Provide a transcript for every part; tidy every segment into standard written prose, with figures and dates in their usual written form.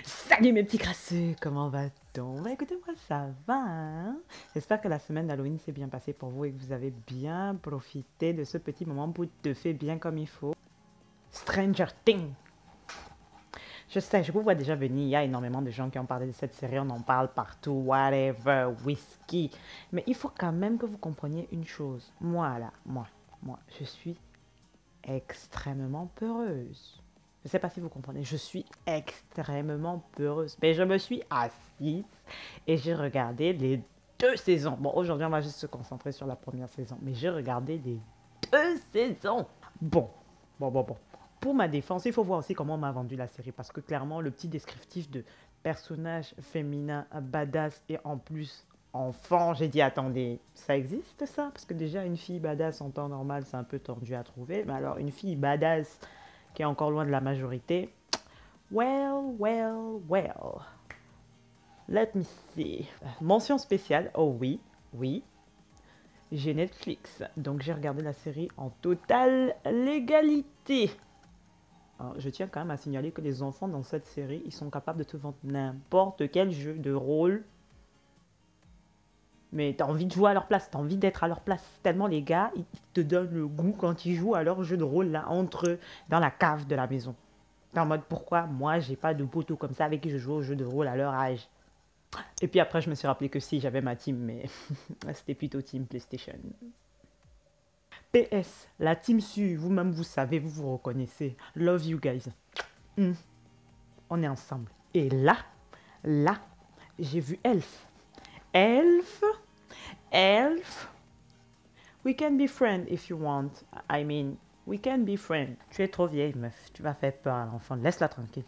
Salut mes petits crasseux, comment va-t-on? Bah écoutez, moi ça va, hein. J'espère que la semaine d'Halloween s'est bien passée pour vous et que vous avez bien profité de ce petit moment pour te faire bien comme il faut. Stranger Things. Je sais, je vous vois déjà venir, il y a énormément de gens qui ont parlé de cette série, on en parle partout, whatever, whisky. Mais il faut quand même que vous compreniez une chose. Moi là, moi, je suis extrêmement peureuse. Je ne sais pas si vous comprenez, je suis extrêmement peureuse. Mais je me suis assise et j'ai regardé les deux saisons. Bon, aujourd'hui, on va juste se concentrer sur la première saison. Mais j'ai regardé les deux saisons. Bon, bon. Pour ma défense, il faut voir aussi comment on m'a vendu la série. Parce que clairement, le petit descriptif de personnage féminin, badass et en plus enfant, j'ai dit attendez, ça existe ça? Parce que déjà une fille badass en temps normal, c'est un peu tordu à trouver. Mais alors une fille badass qui est encore loin de la majorité, well. Let me see. Mention spéciale, oh oui, j'ai Netflix. Donc j'ai regardé la série en totale légalité. Alors, je tiens quand même à signaler que les enfants dans cette série, ils sont capables de te vendre n'importe quel jeu de rôle. Mais t'as envie de jouer à leur place, t'as envie d'être à leur place. Tellement les gars, ils te donnent le goût quand ils jouent à leur jeu de rôle là, entre eux, dans la cave de la maison. T'es en mode pourquoi moi j'ai pas de poteau comme ça avec qui je joue au jeu de rôle à leur âge. Et puis après je me suis rappelé que si j'avais ma team, mais c'était plutôt team PlayStation. PS, la team Su, vous-même vous savez, vous vous reconnaissez. Love you guys. Hmm, on est ensemble. Et là, j'ai vu Elf. Elf. We can be friends if you want. I mean, we can be friends. Tu es trop vieille, meuf. Tu vas faire peur à l'enfant. Laisse-la tranquille.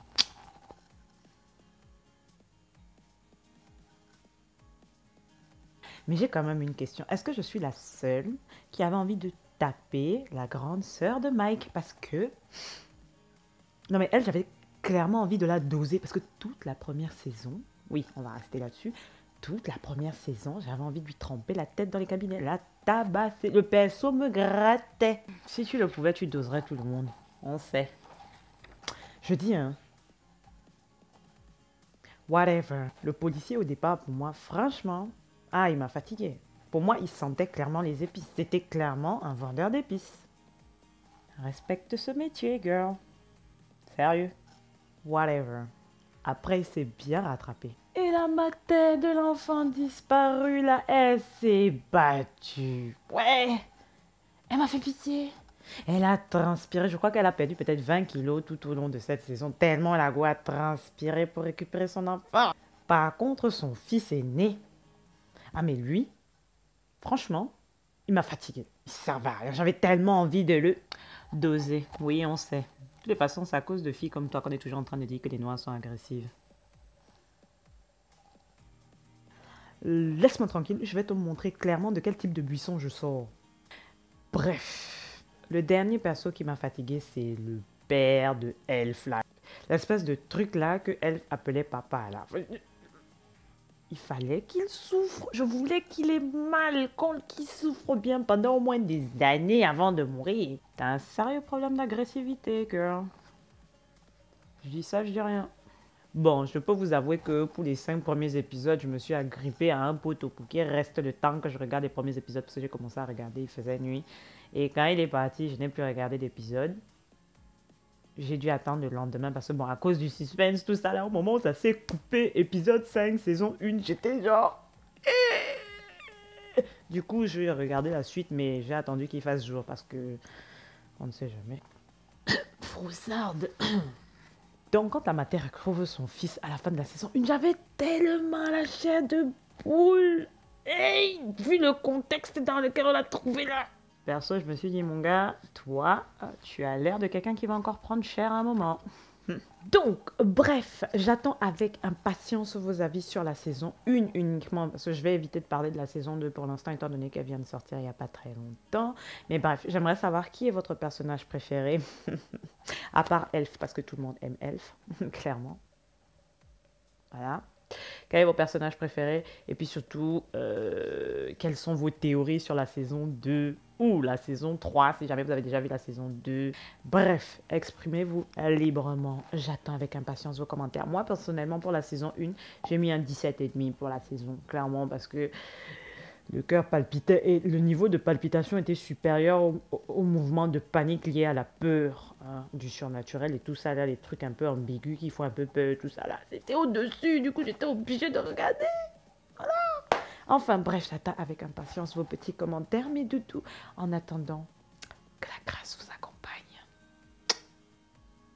Mais j'ai quand même une question. Est-ce que je suis la seule qui avait envie de taper la grande sœur de Mike? Parce que... Non mais elle, j'avais clairement envie de la doser. Parce que toute la première saison... Oui, on va rester là-dessus. Toute la première saison, j'avais envie de lui tremper la tête dans les cabinets. La tabasser. Le perso me grattait. Si tu le pouvais, tu doserais tout le monde. On sait. Je dis, hein. Whatever. Le policier, au départ, pour moi, franchement... Ah, il m'a fatigué. Pour moi, il sentait clairement les épices. C'était clairement un vendeur d'épices. Respecte ce métier, girl. Sérieux. Whatever. Après, il s'est bien rattrapé. Et la matin de l'enfant disparu, là, elle s'est battue. Ouais. Elle m'a fait pitié. Elle a transpiré. Je crois qu'elle a perdu peut-être 20 kilos tout au long de cette saison. Tellement la go a transpiré pour récupérer son enfant. Par contre, son fils aîné. Ah, mais lui, franchement, il m'a fatigué. Il servait à rien. J'avais tellement envie de le doser. Oui, on sait. De toute façon, c'est à cause de filles comme toi qu'on est toujours en train de dire que les noirs sont agressives. Laisse-moi tranquille, je vais te montrer clairement de quel type de buisson je sors. Bref, le dernier perso qui m'a fatigué, c'est le père de Elf là. L'espèce de truc là que Elf appelait papa là. Il fallait qu'il souffre. Je voulais qu'il ait mal, qu'il souffre bien pendant au moins des années avant de mourir. T'as un sérieux problème d'agressivité, girl. Je dis ça, je dis rien. Bon, je peux vous avouer que pour les 5 premiers épisodes, je me suis agrippé à un poteau pour qu'il reste le temps que je regarde les premiers épisodes parce que j'ai commencé à regarder, il faisait nuit. Et quand il est parti, je n'ai plus regardé d'épisode. J'ai dû attendre le lendemain parce que bon, à cause du suspense, tout ça là, au moment où ça s'est coupé, épisode 5, saison 1, j'étais genre... Du coup, je vais regarder la suite, mais j'ai attendu qu'il fasse jour parce que... On ne sait jamais. Froussarde. Donc, quand la mater retrouve son fils à la fin de la saison 1, j'avais tellement la chair de poule. Hey, vu le contexte dans lequel on l'a trouvé là. Perso, je me suis dit, mon gars, toi, tu as l'air de quelqu'un qui va encore prendre cher à un moment. Donc, bref, j'attends avec impatience vos avis sur la saison 1 uniquement, parce que je vais éviter de parler de la saison 2 pour l'instant, étant donné qu'elle vient de sortir il n'y a pas très longtemps. Mais bref, j'aimerais savoir qui est votre personnage préféré, à part Elf, parce que tout le monde aime Elf, clairement. Voilà. Quels sont vos personnages préférés? Et puis surtout, quelles sont vos théories sur la saison 2 ou la saison 3, si jamais vous avez déjà vu la saison 2. Bref, exprimez-vous librement. J'attends avec impatience vos commentaires. Moi, personnellement, pour la saison 1, j'ai mis un 17,5 pour la saison, clairement, parce que le cœur palpitait et le niveau de palpitation était supérieur au mouvement de panique lié à la peur, hein, du surnaturel et tout ça, là, les trucs un peu ambigus qui font un peu peur, tout ça, là. C'était au-dessus, du coup, j'étais obligée de regarder. Enfin, bref, j'attends avec impatience vos petits commentaires, mes doudous. En attendant, que la grâce vous accompagne.